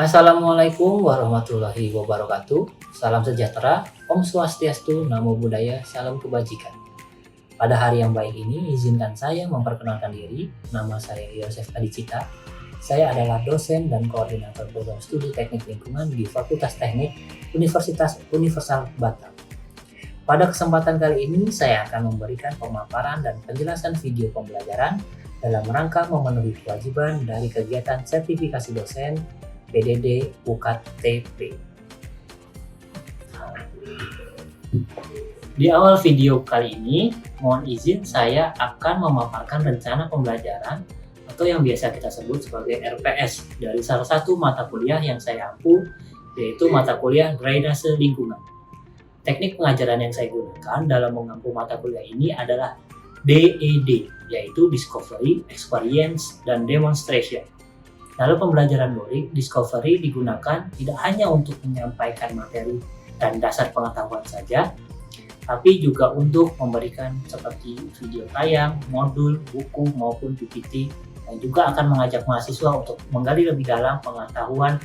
Assalamualaikum warahmatullahi wabarakatuh. Salam sejahtera, Om Swastiastu, Namo Buddhaya, salam kebajikan. Pada hari yang baik ini, izinkan saya memperkenalkan diri. Nama saya Yosef Adicita. Saya adalah dosen dan koordinator program studi teknik lingkungan di Fakultas Teknik Universitas Universal Batam. Pada kesempatan kali ini, saya akan memberikan pemaparan dan penjelasan video pembelajaran dalam rangka memenuhi kewajiban dari kegiatan sertifikasi dosen PDD UKAT TP. Di awal video kali ini, mohon izin saya akan memaparkan rencana pembelajaran atau yang biasa kita sebut sebagai RPS dari salah satu mata kuliah yang saya ampu, yaitu mata kuliah Drainase Lingkungan. Teknik pengajaran yang saya gunakan dalam mengampu mata kuliah ini adalah DED, yaitu Discovery, Experience, dan Demonstration. Dalam pembelajaran lurik, Discovery digunakan tidak hanya untuk menyampaikan materi dan dasar pengetahuan saja, tapi juga untuk memberikan seperti video tayang, modul, buku, maupun PPT, dan juga akan mengajak mahasiswa untuk menggali lebih dalam pengetahuan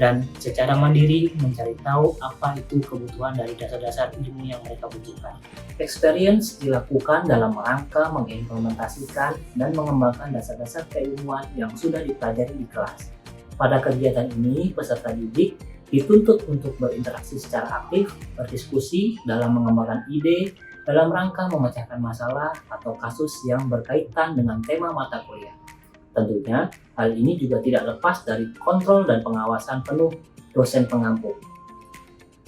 dan secara mandiri mencari tahu apa itu kebutuhan dari dasar-dasar ilmu yang mereka butuhkan. Experience dilakukan dalam rangka mengimplementasikan dan mengembangkan dasar-dasar keilmuan yang sudah dipelajari di kelas. Pada kegiatan ini, peserta didik dituntut untuk berinteraksi secara aktif, berdiskusi dalam mengembangkan ide, dalam rangka memecahkan masalah atau kasus yang berkaitan dengan tema mata kuliah. Tentunya, hal ini juga tidak lepas dari kontrol dan pengawasan penuh dosen pengampu.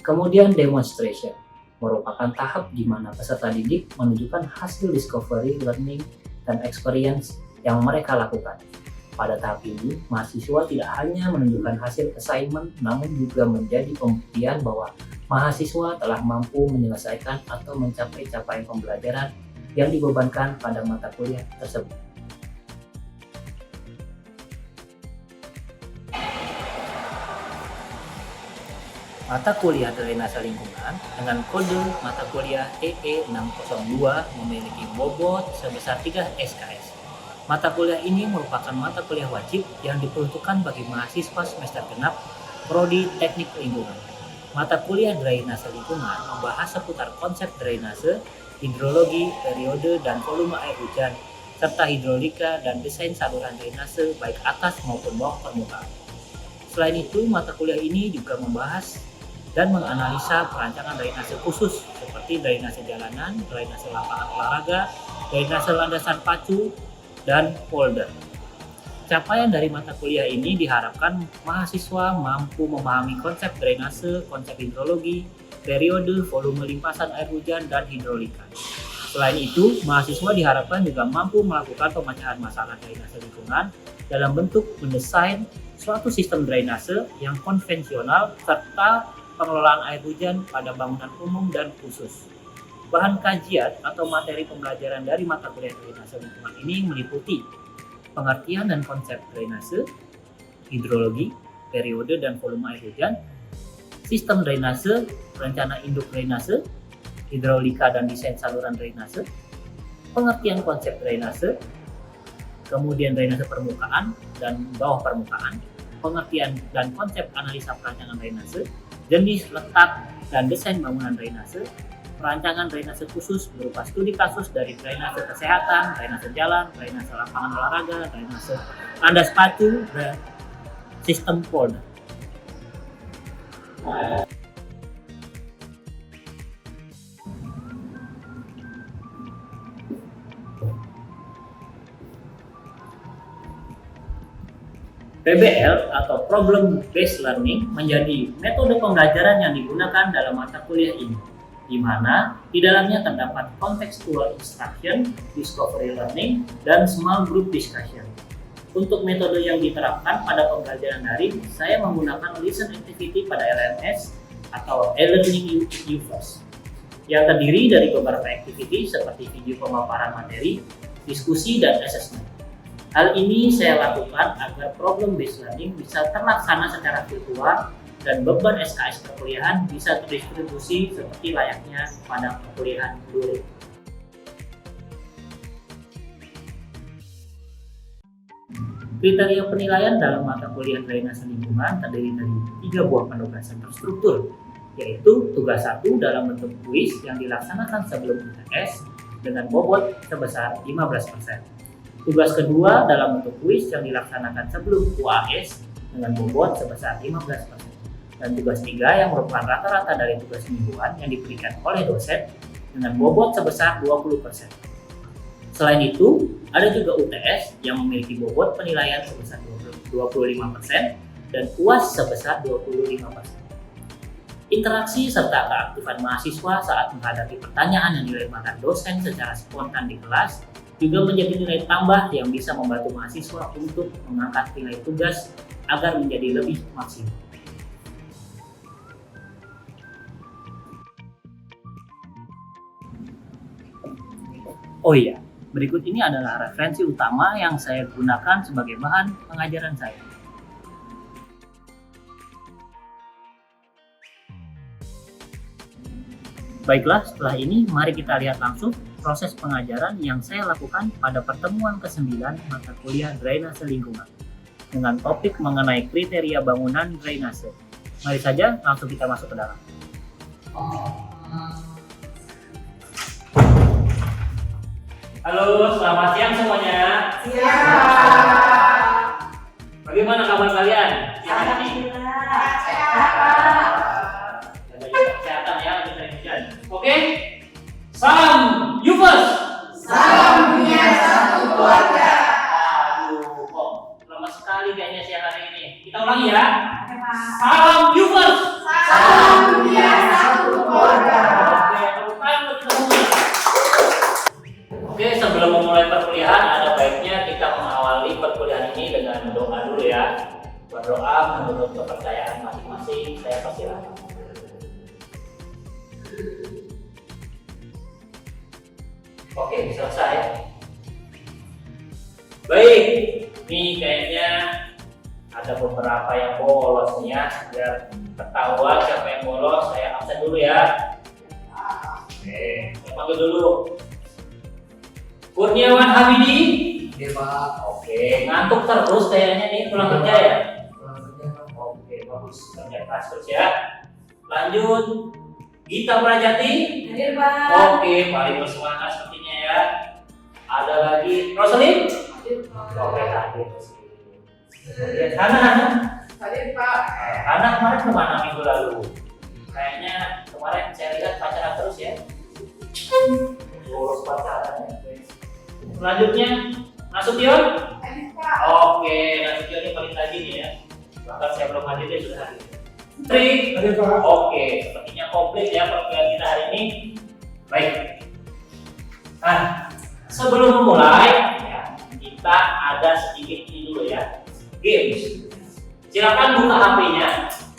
Kemudian demonstration merupakan tahap di mana peserta didik menunjukkan hasil discovery, learning, dan experience yang mereka lakukan. Pada tahap ini, mahasiswa tidak hanya menunjukkan hasil assignment, namun juga menjadi pembuktian bahwa mahasiswa telah mampu menyelesaikan atau mencapai capaian pembelajaran yang dibebankan pada mata kuliah tersebut. Mata kuliah Drainase Lingkungan dengan kode mata kuliah EE602 memiliki bobot sebesar 3 SKS. Mata kuliah ini merupakan mata kuliah wajib yang diperuntukkan bagi mahasiswa semester genap Prodi Teknik Lingkungan. Mata kuliah Drainase Lingkungan membahas seputar konsep drainase, hidrologi, periode dan volume air hujan, serta hidrolika dan desain saluran drainase baik atas maupun bawah permukaan. Selain itu, mata kuliah ini juga membahas dan menganalisa perancangan drainase khusus seperti drainase jalanan, drainase lapangan olahraga, drainase landasan pacu, dan polder. Capaian dari mata kuliah ini diharapkan mahasiswa mampu memahami konsep drainase, konsep hidrologi, periode, volume limpasan air hujan, dan hidrolika. Selain itu, mahasiswa diharapkan juga mampu melakukan pemecahan masalah drainase lingkungan dalam bentuk mendesain suatu sistem drainase yang konvensional serta pengelolaan air hujan pada bangunan umum dan khusus. Bahan kajian atau materi pembelajaran dari mata kuliah drainase lingkungan ini meliputi pengertian dan konsep drainase, hidrologi, periode dan volume air hujan, sistem drainase, rencana induk drainase, hidrolika dan desain saluran drainase, pengertian konsep drainase, kemudian drainase permukaan dan bawah permukaan, pengertian dan konsep analisa perancangan drainase, jenis, letak, dan desain bangunan drainase, perancangan drainase khusus berupa studi kasus dari drainase kesehatan, drainase jalan, drainase lapangan olahraga, drainase landas pacu, dan sistem polder. PBL atau Problem Based Learning menjadi metode pembelajaran yang digunakan dalam mata kuliah ini, di mana di dalamnya terdapat contextual instruction, discovery learning, dan small group discussion. Untuk metode yang diterapkan pada pembelajaran daring, saya menggunakan listen activity pada LMS atau e-learning UFAS, yang terdiri dari beberapa activity seperti video pemaparan materi, diskusi, dan assessment. Hal ini saya lakukan agar problem based learning bisa terlaksana secara virtual dan beban SKS perkuliahan bisa terdistribusi seperti layaknya pada perkuliahan luring. Kriteria penilaian dalam mata kuliah drainase lingkungan terdiri dari 3 buah penugasan terstruktur, yaitu tugas 1 dalam bentuk kuis yang dilaksanakan sebelum UTS dengan bobot sebesar 15%. Tugas kedua dalam bentuk kuis yang dilaksanakan sebelum UAS dengan bobot sebesar 15%. Dan tugas 3 yang merupakan rata-rata dari tugas mingguan yang diberikan oleh dosen dengan bobot sebesar 20%. Selain itu, ada juga UTS yang memiliki bobot penilaian sebesar 25% dan UAS sebesar 25%. Interaksi serta keaktifan mahasiswa saat menghadapi pertanyaan yang dilemparkan dosen secara spontan di kelas juga menjadi nilai tambah yang bisa membantu mahasiswa untuk mengangkat nilai tugas agar menjadi lebih maksimal. Oh iya, berikut ini adalah referensi utama yang saya gunakan sebagai bahan pengajaran saya. Baiklah, setelah ini mari kita lihat langsung proses pengajaran yang saya lakukan pada pertemuan ke-9 mata kuliah drainase lingkungan dengan topik mengenai kriteria bangunan drainase. Mari saja langsung kita masuk ke dalam. Halo, selamat siang semuanya. Siang. Bagaimana kabar kalian? Alhamdulillah. Kesehatan ya, lebih sering hujan. Oke. Salam Yufas. Salam dunia satu keluarga. Aduh, kok lama sekali kayaknya siang hari ini. Kita ulangi ya. Salam Yufas. Salam dunia satu keluarga. Oke, sebelum memulai perkuliahan ada baiknya kita mengawali perkuliahan ini dengan doa dulu ya. Berdoa menurut kepercayaan masing-masing. Saya persilakan. Oke, selesai. Baik, ini kayaknya ada beberapa yang bolos nih ya. Biar ketahuan siapa yang bolos, saya absen dulu ya. Oke, saya panggil dulu. Kurniawan Habidi. Oke Pak. Oke, ngantuk terus kayaknya nih pulang kerja ya. Pulang kerja Pak. Oke, bagus, kerja keras terus ya. Lanjut, Gita Prajati. Hadir Pak. Oke, paling bersemangat sepertinya ya. Ada lagi Roselyn. Hadir Pak. Oke, hadir. Kemudian Hana. Hadir Pak. Hana kemarin kemana minggu lalu? Kayaknya kemarin saya lihat pacaran terus ya. Bolos pacaran ya. Selanjutnya Nasution. Hadir Pak. Oke, Nasution ini paling rajin ya. Bahkan saya belum hadir dia sudah hadir. Tri. Hadir Pak. Oke, sepertinya komplit ya perkuliahan kita hari ini. Baik. Nah, sebelum memulai ya, kita ada sedikit ini dulu ya. Games. Silakan buka HP-nya,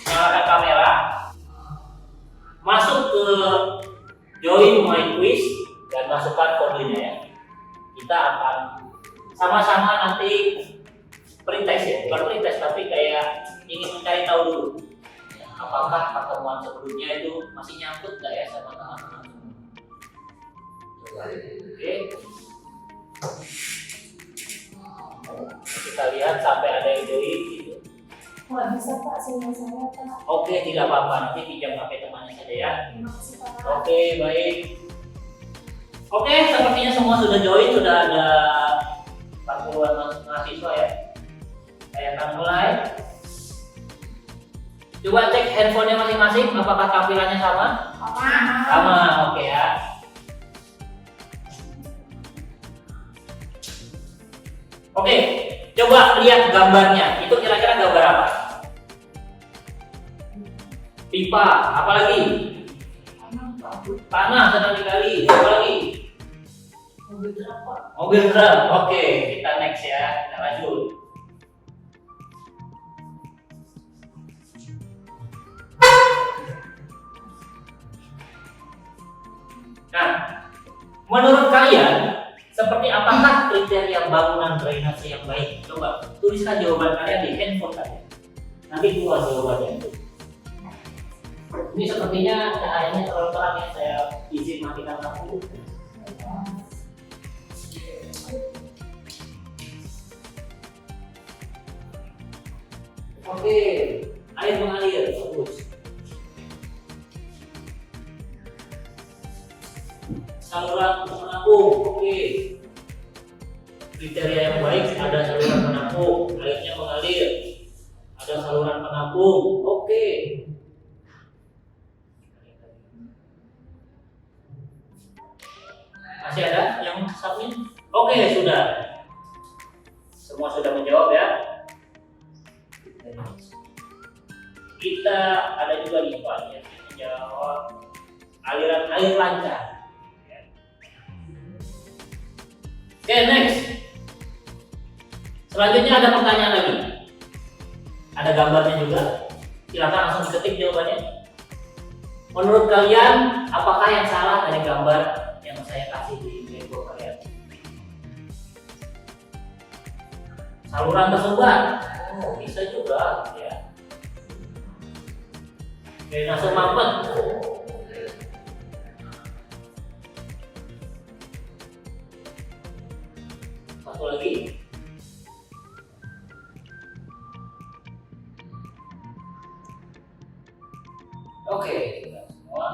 nyalakan kamera, masuk ke join my quiz dan masukkan kodenya ya. Kita akan sama-sama nanti pretest ya, bukan pretest tapi kayak ingin mencari tahu dulu ya, apakah pertemuan sebelumnya itu masih nyangkut nggak ya sama teman-teman. Oke, kita lihat sampai ada yang join gitu. Wah, bisa Pak, saya Pak. Oke, tidak apa-apa, nanti pinjam HP temannya saja ya. Terima kasih Pak. Oke, baik. Oke, sepertinya semua sudah join, sudah ada 40-an mahasiswa ya. Saya akan mulai. Coba cek handphonenya masing-masing, apakah tampilannya sama? Sama, oke ya. Oke, coba lihat gambarnya. Itu kira-kira gambar apa? Pipa, apa lagi? Tanah sedang digali, apa lagi? Mobil drum. Oke, kita next ya, kita lanjut. Nah, menurut kalian seperti apakah kriteria bangunan drainase yang baik? Coba tuliskan jawaban kalian di handphone kalian. Nanti keluar jawabannya itu. Ini sepertinya cahayanya terlalu terang ya, saya izin matikan lampu. Oke, air mengalir, bagus. Saluran penampung, oke. Kriteria yang baik, ada saluran penampung, airnya mengalir. Ada saluran penampung, oke. Masih ada yang submit? Oke, sudah. Semua sudah menjawab ya. Kita ada juga di Pak yang menjawab aliran air lancar. Oke, next. Selanjutnya ada pertanyaan lagi. Ada gambarnya juga. Silakan langsung diketik jawabannya. Menurut kalian, apakah yang salah dari gambar yang saya kasih di blackboard kalian? Saluran tersumbat. Oh, bisa juga ya. Drainase mampet. Satu lagi. Oke, sudah semua.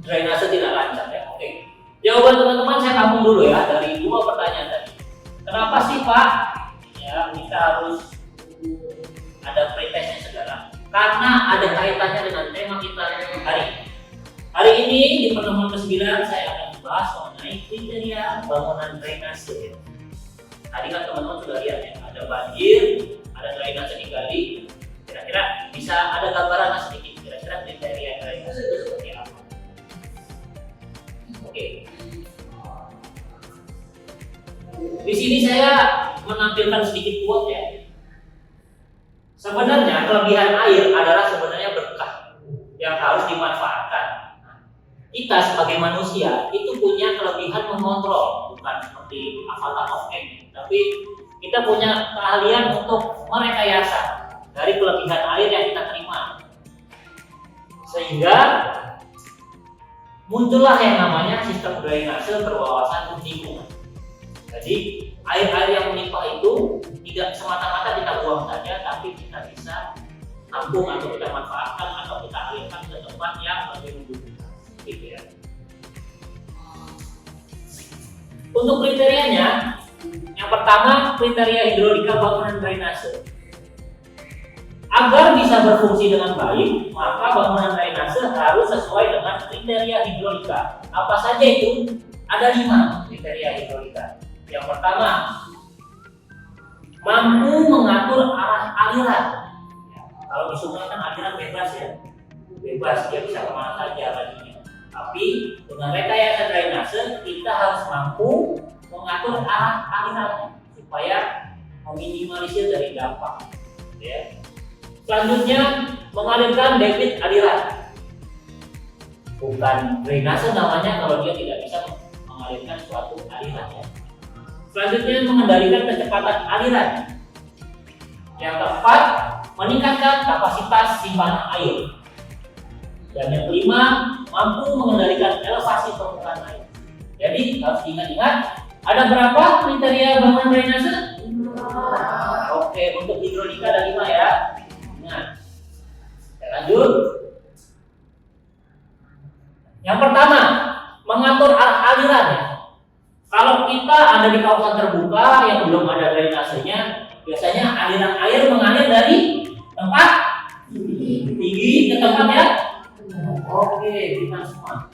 Drainase tidak lancar ya. Oke. Jawaban teman-teman saya tampung dulu ya dari dua pertanyaan tadi. Kenapa sih Pak? Ya, kita harus ada pretestnya segala. Karena ada kaitannya dengan tema kita hari ini. Hari ini di pertemuan ke-9 saya akan membahas mengenai kriteria bangunan drainase. Tadi kan teman-teman sudah lihat ya, ada banjir, ada drainase digali. Kira-kira bisa ada gambaran sedikit kira-kira kriteria drainase itu seperti apa? Oke. Di sini saya menampilkan sedikit quote ya. Sebenarnya kelebihan air adalah sebenarnya berkah yang harus dimanfaatkan. Kita sebagai manusia itu punya kelebihan mengontrol, bukan seperti avatar of Aang, tapi kita punya keahlian untuk merekayasa dari kelebihan air yang kita terima, sehingga muncullah yang namanya sistem drainase berwawasan lingkungan. Jadi air-air yang melimpah itu tidak semata-mata kita buang saja, tapi kita bisa tampung atau kita manfaatkan atau kita alirkan ke tempat yang lebih membutuhkan. Gitu ya. Untuk kriterianya, yang pertama kriteria hidrolika bangunan drainase. Agar bisa berfungsi dengan baik, maka bangunan drainase harus sesuai dengan kriteria hidrolika. Apa saja itu? Ada 5 kriteria hidrolika. Yang pertama, mampu mengatur arah aliran. Ya, kalau di sungai kan aliran bebas ya, bebas dia bisa kemana saja larinya. Tapi dengan rekayasa drainase kita harus mampu mengatur arah alirannya supaya meminimalisir dari dampak. Ya. Selanjutnya mengalirkan debit aliran. Bukan drainase namanya kalau dia tidak bisa mengalirkan suatu aliran. Ya. Selanjutnya mengendalikan kecepatan aliran. Yang keempat, meningkatkan kapasitas simpanan air. Dan yang kelima, mampu mengendalikan elevasi permukaan air. Jadi harus diingat-ingat, ada berapa kriteria bangunan drainase? Oke, untuk hidrolika ada 5 ya. Ingat. Kita lanjut. Yang pertama, mengatur arah aliran ya. Kalau kita ada di kawasan terbuka yang belum ada drainasenya, biasanya aliran air mengalir dari tempat tinggi ke tempat ya. Oke, kita semua.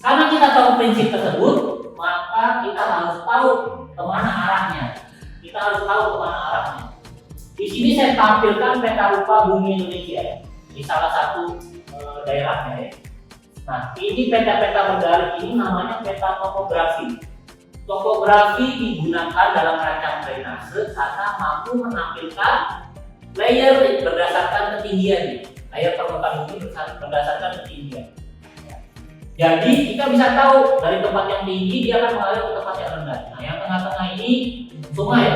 Karena kita tahu prinsip tersebut, maka kita harus tahu kemana arahnya. Kita harus tahu kemana arahnya. Di sini saya tampilkan peta rupa bumi Indonesia ya, di salah satu daerahnya ya. Nah, ini peta-peta bergaris ini namanya peta topografi. Topografi digunakan dalam rancang drainase karena mampu menampilkan layer berdasarkan ketinggian. Layer permukaan bumi berdasarkan ketinggian. Jadi kita bisa tahu dari tempat yang tinggi dia akan mengalir ke tempat yang rendah. Nah, yang tengah-tengah ini sungai.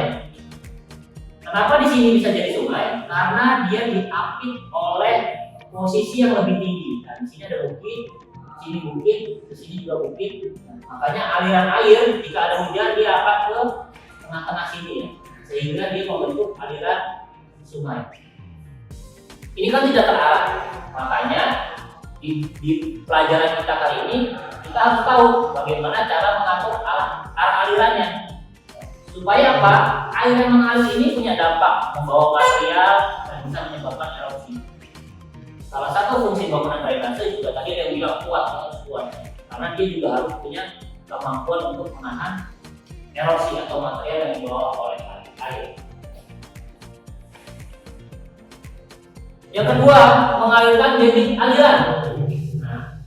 Kenapa di sini bisa jadi sungai? Karena dia diapit oleh posisi yang lebih tinggi. Nah, di sini ada bukit, di sini bukit, di sini juga bukit. Makanya aliran air jika ada hujan dia akan sini ya, sehingga dia membentuk aliran sungai. Ini kan tidak terarah, makanya di pelajaran kita kali ini kita harus tahu bagaimana cara mengatur arah alirannya. Supaya apa? Air yang mengalir ini punya dampak membawa material dan bisa menyebabkan erosi. Salah satu fungsi bangunan drainase juga tadi yang bilang harus kuat, karena dia juga harus punya kemampuan untuk menahan erosi atau material yang dibawa oleh air. Yang kedua, mengalirkan debit aliran. Nah,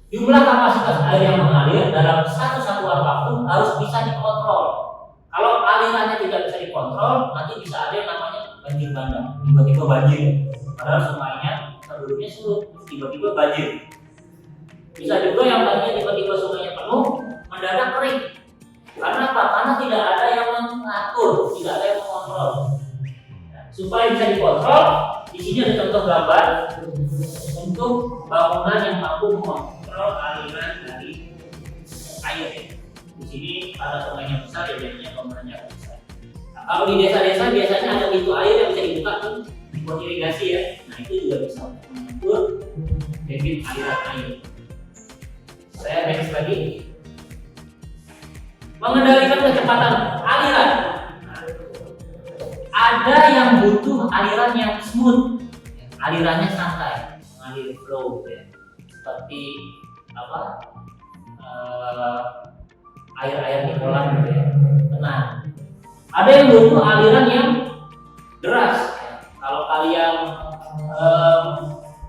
jumlah kapasitas air yang mengalir dalam satu satuan waktu harus bisa dikontrol. Kalau alirannya tidak bisa dikontrol, nanti bisa ada yang namanya banjir bandang, tiba-tiba banjir. Padahal sungainya penduduknya surut, tiba-tiba banjir. Bisa juga yang tadinya tiba-tiba sungainya penuh, mendadak kering. Karena apa? Karena tidak ada yang mengatur, tidak ada yang mengontrol. Nah, supaya bisa dikontrol, di sini ada contoh gambar untuk bangunan yang mampu mengontrol aliran dari air. Di sini karena sungainya besar ya jadinya bangunannya besar. Nah, kalau di desa-desa biasanya ada pintu air yang bisa dibuka tuh buat irigasi ya. Nah itu juga bisa mengatur debit aliran air. Saya next lagi. Mengendalikan kecepatan aliran. Nah, ada yang butuh aliran yang smooth, alirannya santai, mengalir flow ya. Seperti apa? Air-air di kolam gitu ya, tenang. Ada yang butuh aliran yang deras. Kalau kalian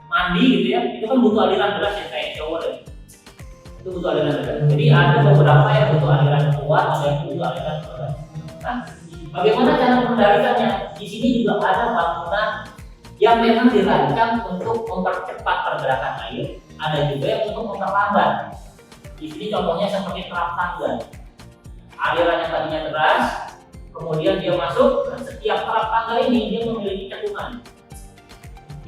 mandi gitu ya, itu kan butuh aliran deras yang kayak shower ya. Itu butuh aliran deras. Jadi ada beberapa yang butuh aliran kuat, ada yang butuh aliran deras. Nah, bagaimana cara mengendalikannya? Di sini juga ada bangunan yang memang dirancang untuk mempercepat pergerakan air, ada juga yang untuk memperlambat. Di sini contohnya seperti terap tangga. Aliran yang tadinya deras, kemudian dia masuk, dan setiap terap tangga ini dia memiliki cekungan.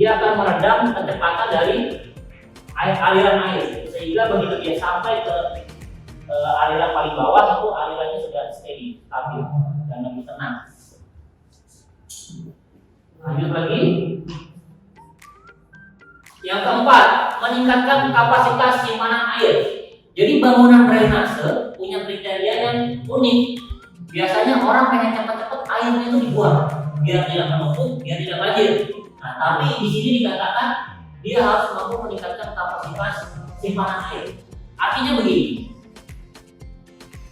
Dia akan meredam kecepatan dari aliran air, sehingga begitu dia sampai ke aliran paling bawah itu alirannya sudah steady, stabil, dan lebih tenang. Lanjut lagi. Yang keempat, meningkatkan kapasitas simpanan air. Jadi bangunan drainase punya kriteria yang unik. Biasanya orang pengen cepat-cepat airnya itu dibuang biar tidak menumpuk, biar tidak banjir. Nah, tapi di sini dikatakan dia harus mampu meningkatkan kapasitas simpanan air. Artinya begini,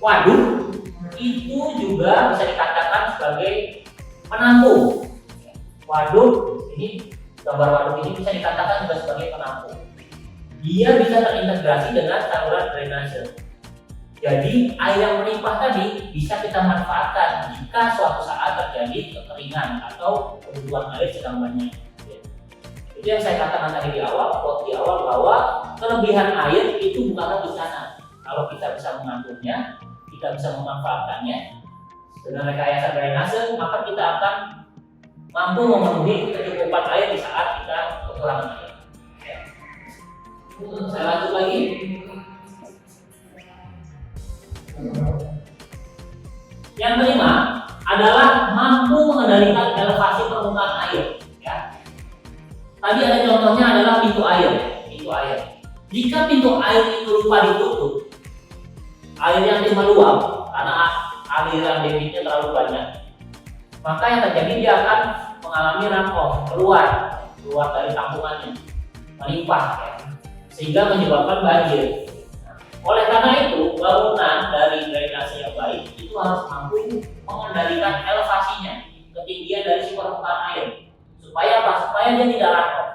waduk itu juga bisa dikatakan sebagai penampung. Waduk ini, gambar waduk ini bisa dikatakan juga sebagai penampung. Dia bisa terintegrasi dengan saluran drainase. Jadi air yang melimpah tadi bisa kita manfaatkan jika suatu saat terjadi kekeringan atau kebutuhan air sedang banyak. Itu yang saya katakan tadi di awal bahwa kelebihan air itu bukanlah bencana. Kalau kita bisa mengaturnya, kita bisa memanfaatkannya dengan rekayasa drainase, maka kita akan mampu memenuhi kecukupan air di saat kita kekurangan air. Saya lanjut lagi. Yang kelima adalah mampu mengendalikan elevasi permukaan air. Ya. Tadi ada contohnya adalah pintu air. Jika pintu air itu lupa ditutup, air yang meluap karena aliran debitnya terlalu banyak, maka yang terjadi dia akan mengalami runoff, keluar dari tampungannya, melimpah ya, sehingga menyebabkan banjir. Oleh karena itu, bangunan dari drainase yang baik itu harus mampu mengendalikan elevasinya, ketinggian dari si permukaan air. Supaya apa? Supaya dia tidak runoff.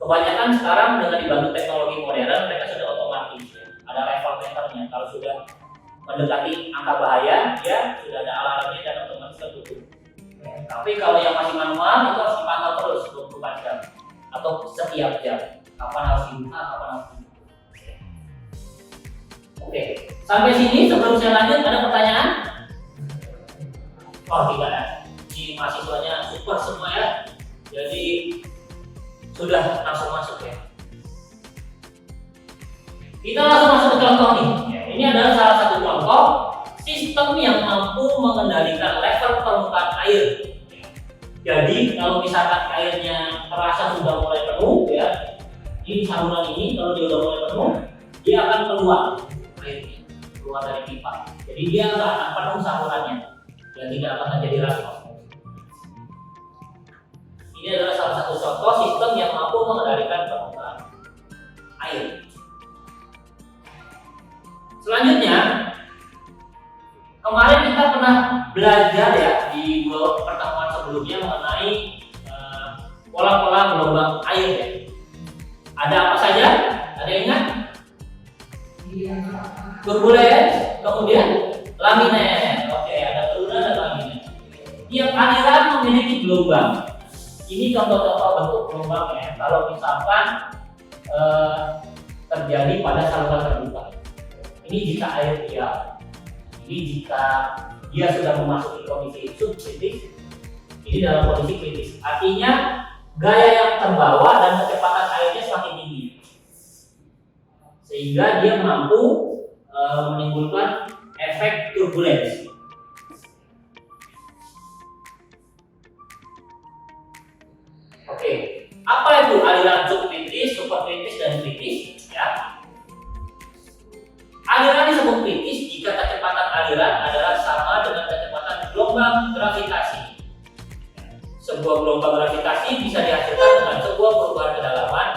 Kebanyakan sekarang dengan dibantu teknologi modern, mereka sudah otomatis ya. Ada level meternya. Kalau sudah mendekati angka bahaya, ya sudah ada alarmnya dan otomatis tertutup. Tapi kalau yang masih manual itu harus dipantau terus 24 jam atau setiap jam. Kapan harus dibuka, kapan harus dibuka. Oke, sampai sini sebelum saya lanjut ada pertanyaan? Oh tidak ya, ini mahasiswanya super semua ya. Jadi sudah langsung masuk ya. Kita langsung masuk ke contoh nih. Ini adalah salah satu contoh sistem sistem yang mampu mengendalikan level permukaan air. Jadi kalau misalkan airnya terasa sudah mulai penuh ya, ini saluran ini kalau dia sudah mulai penuh, dia akan keluar airnya, keluar dari pipa. Jadi dia nggak akan penuh salurannya, dan tidak akan terjadi runoff. Ini adalah salah satu contoh sistem yang mampu mengendalikan permukaan air. Selanjutnya, kemarin kita pernah belajar ya di pertemuan sebelumnya mengenai pola-pola gelombang air ya. Ada apa saja? Ada yang ingat? Turbulens, kemudian laminar. Oke, ada turbulens dan laminar. Tiap aliran memiliki gelombang. Ini contoh-contoh bentuk gelombang ya. Kalau misalkan terjadi pada saluran terbuka. Ini jika air diam. Ini jika dia sudah memasuki kondisi subkritis. Ini dalam kondisi kritis. Artinya gaya yang terbawa dan kecepatan airnya semakin tinggi, sehingga dia mampu menimbulkan efek turbulens. Oke, apa itu aliran subkritis, superkritis, dan kritis? Ya, aliran disebut kritis jika kecepatan aliran adalah sama dengan kecepatan gelombang gravitasi. Sebuah gelombang gravitasi bisa dihasilkan dengan sebuah perubahan kedalaman,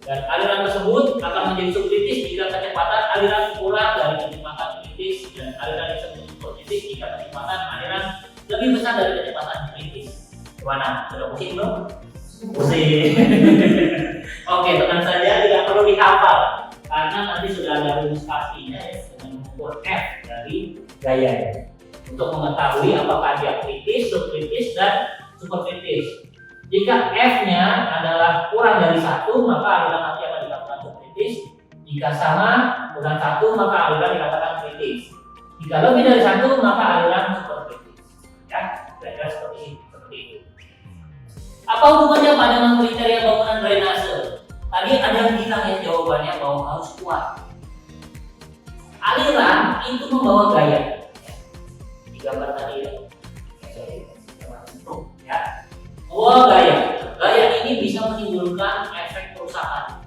dan aliran tersebut akan menjadi subkritis jika kecepatan aliran kurang dari kecepatan kritis, dan aliran disebut superkritis jika kecepatan aliran lebih besar dari kecepatan kritis. Gimana? Sudah pusing belum? Pusing. Oke, tenang saja, tidak perlu dihafal karena nanti sudah ada rumus pastinya ya, dengan mengukur F dari gaya untuk mengetahui apakah dia kritis, subkritis, dan superkritis. Jika F-nya adalah kurang dari 1, maka aliran nanti akan dikatakan subkritis. Jika sama dengan 1, maka aliran dikatakan kritis. Jika lebih dari 1, maka aliran superkritis. Ya, kira-kira seperti itu. Apa hubungannya Pak dengan kriteria bangunan drainase? Tadi ada yang bilang ya jawabannya bahwa harus kuat. Aliran itu membawa gaya. Di gambar tadi ya. Membawa gaya. Gaya ini bisa menimbulkan efek kerusakan,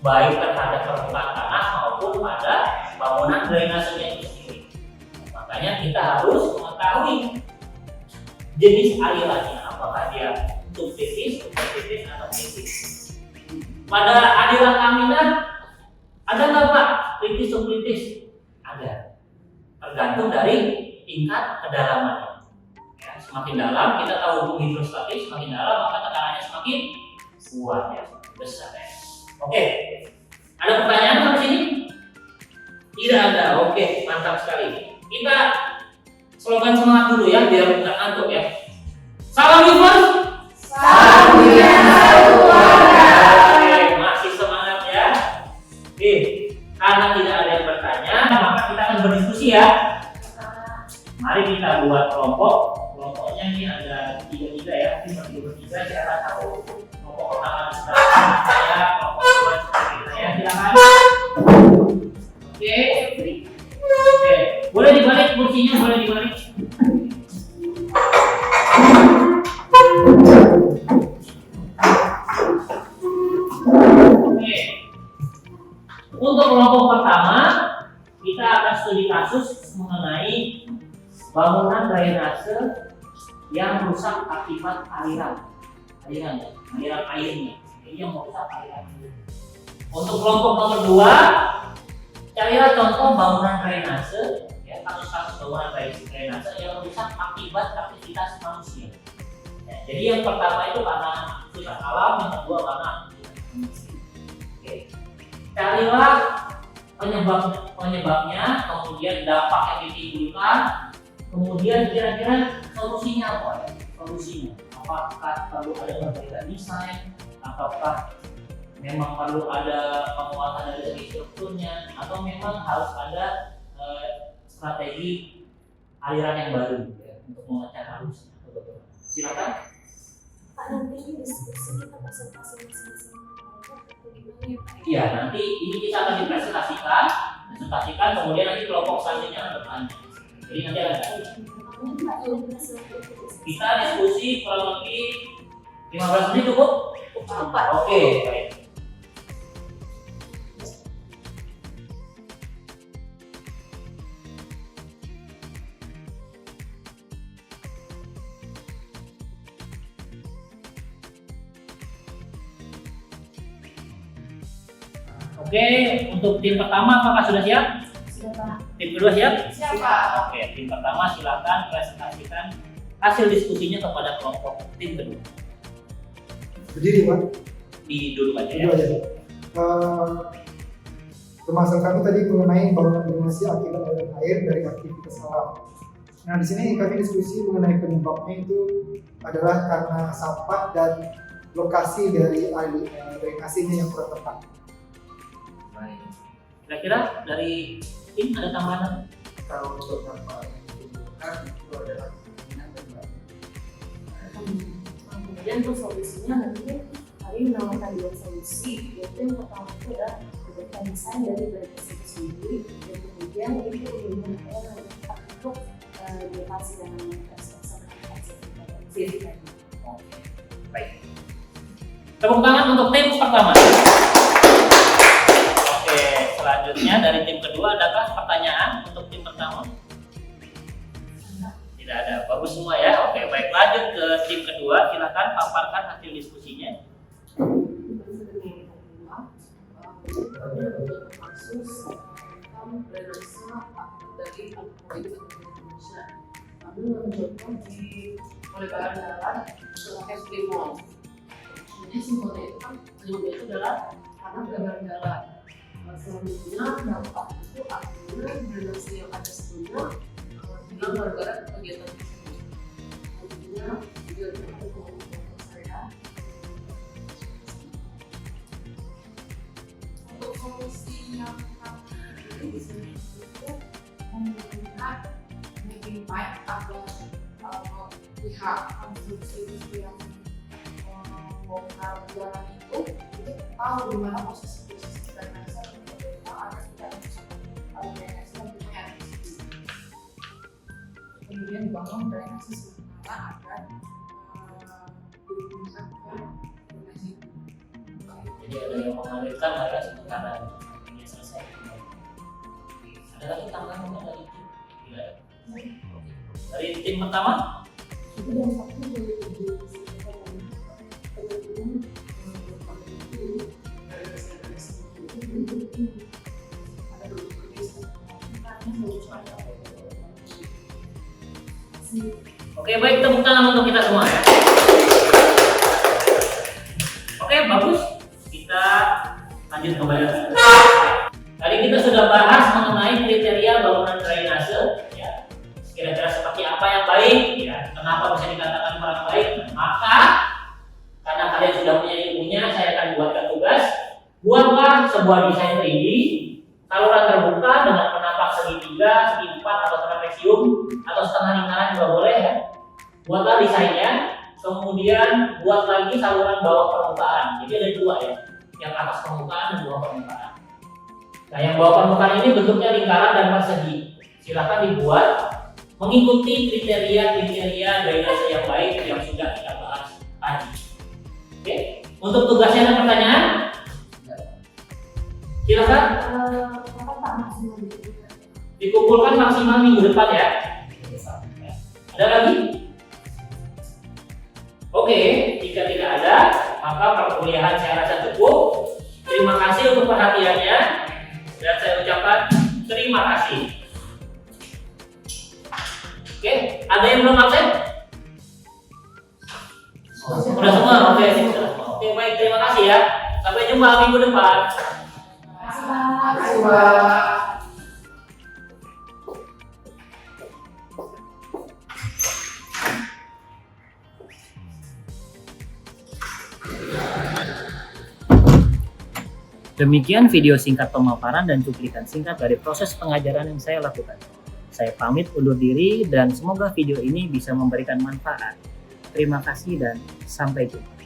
baik terhadap permukaan tanah maupun pada bangunan drainasenya itu sendiri. Makanya kita harus mengetahui jenis alirannya, apakah dia subkritis, superkritis, atau kritis. Pada aliran laminar ada nggak Pak kritis subkritis? Ada. Tergantung dari tingkat kedalamannya. Ya, semakin dalam kita tahu hukum hidrostatik, semakin dalam maka tekanannya semakin kuat ya, semakin besar ya. Oke. Ada pertanyaan sampai sini? Tidak ada. Oke, mantap sekali. Kita slogan semangat dulu ya biar nggak ngantuk ya. Salam Yufus. Salam keluarga. Oke, masih semangat ya. Oke, karena tidak ada yang bertanya, maka kita akan berdiskusi ya. Mari kita buat kelompok. Kelompoknya ini ada 3 ya. Ini bertiga. Siapa tahu kelompok pertama sebelah saya, kelompok kedua sebelah saya. Silakan. Oke. Oke. Boleh dibalik kursinya, boleh dibalik. Oke. Untuk kelompok pertama, kita akan studi kasus mengenai bangunan drainase yang rusak akibat aliran airnya. Jadi yang merusak aliran. Untuk kelompok nomor 2, carilah contoh bangunan drainase, ya, kasus-kasus bangunan drainase yang rusak akibat aktivitas manusia. Ya, jadi yang pertama itu karena rusak alam, yang kedua karena manusia. Oke. Carilah penyebabnya, kemudian dampak yang ditimbulkan, kemudian kira-kira solusinya apa ya? Solusinya apakah perlu ada perbedaan desain, ataukah memang perlu ada penguatan dari segi strukturnya, atau memang harus ada strategi aliran yang baru ya, untuk mengecat arusnya. Silakan. Pak, nanti diskusi kita presentasi masing-masing atau gimana ya Pak? Iya, nanti ini kita akan dipresentasikan, kemudian nanti kelompok selanjutnya akan bertanya. Oke. Jadi nanti ada kita diskusi kurang lebih 15 menit cukup? Oke, baik. Oke, untuk tim pertama apakah sudah siap? Siapa? Tim kedua siap? Siapa? Oke, tim pertama silakan presentasikan hasil diskusinya kepada kelompok tim kedua. Berdiri, Pak. Duduk aja ya. Dulu aja. Pembahasan kami tadi mengenai bangunan drenase akibat aliran air dari aktivitas alam. Nah, di sini kami diskusi mengenai penyebabnya itu adalah karena sampah dan lokasi dari drenasenya yang kurang tepat. Baik. Kira-kira dari tim ada tambahan? Kalau untuk dampak yang ditimbulkan itu adalah kemungkinan dan banyak. Kemudian untuk solusinya nanti kami menawarkan dua solusi, yaitu yang pertama itu adalah berdasarkan desain dari drainase itu sendiri, dan kemudian itu pemilihan air yang tepat untuk dilokasi dan transportasi tadi. Oke, baik. Tepuk tangan untuk tim pertama. Oke, selanjutnya dari tim kedua adakah pertanyaan untuk tim pertama? Tidak ada, bagus semua ya. Oke, baik, lanjut ke tim kedua. Silakan paparkan hasil diskusinya. Kami menunjukkan di pelebaran jalan memakai splimol. Jadi simbolnya itu kan simbolnya itu adalah karena pelebaran jalan. Selanjutnya dampak itu artinya drenase yang ada sebelumnya hilang gara-gara kegiatan tersebut. Kemudian juga untuk saya untuk solusi yang kami di sini itu menggunakan making pipe agar pihak konstruksi itu yang membongkar jalan itu tahu di mana posisi drenase agar tidak bisa drenase mempunyai air di situ. Kemudian dibangun drenase sementara agar digunakan ke drenase itu. Jadi ada yang mengalirkan area sementara ini selesai. Ada lagi tambahan dari tim? Tidak ada. Dari tim pertama? Itu dampaknya dari Oke, baik, tepuk tangan untuk kita semua ya. Oke, bagus. Kita lanjut kembali. Tadi kita sudah bahas mengenai kriteria bangunan drainase, ya. Kira-kira seperti apa yang baik, ya. Kenapa bisa dikatakan kurang baik? Maka karena kalian sudah punya ilmunya, saya akan buatkan tugas. Buatlah sebuah desain 3D saluran terbuka dengan penapak segitiga, segi 4 atau trapesium atau setengah lingkaran juga boleh ya. Buatlah desainnya, kemudian buat lagi saluran bawah permukaan. Jadi ada dua ya, yang atas permukaan dan bawah permukaan. Nah, yang bawah permukaan ini bentuknya lingkaran dan persegi. Silahkan dibuat mengikuti kriteria-kriteria drainase yang baik yang sudah kita bahas tadi. Oke, untuk tugasnya ada pertanyaan? Silakan. Berapa Pak maksimal Dikumpulkan maksimal minggu depan ya. Ada lagi? Oke, jika tidak ada, maka perkuliahan saya rasa cukup. Terima kasih untuk perhatiannya dan saya ucapkan terima kasih. Oke, ada yang belum absen? Sudah semua? Oke, sudah semua. Oke, baik, terima kasih ya. Sampai jumpa minggu depan. Terima kasih Pak. Terima kasih, Pak. Demikian video singkat pemaparan dan cuplikan singkat dari proses pengajaran yang saya lakukan. Saya pamit undur diri dan semoga video ini bisa memberikan manfaat. Terima kasih dan sampai jumpa.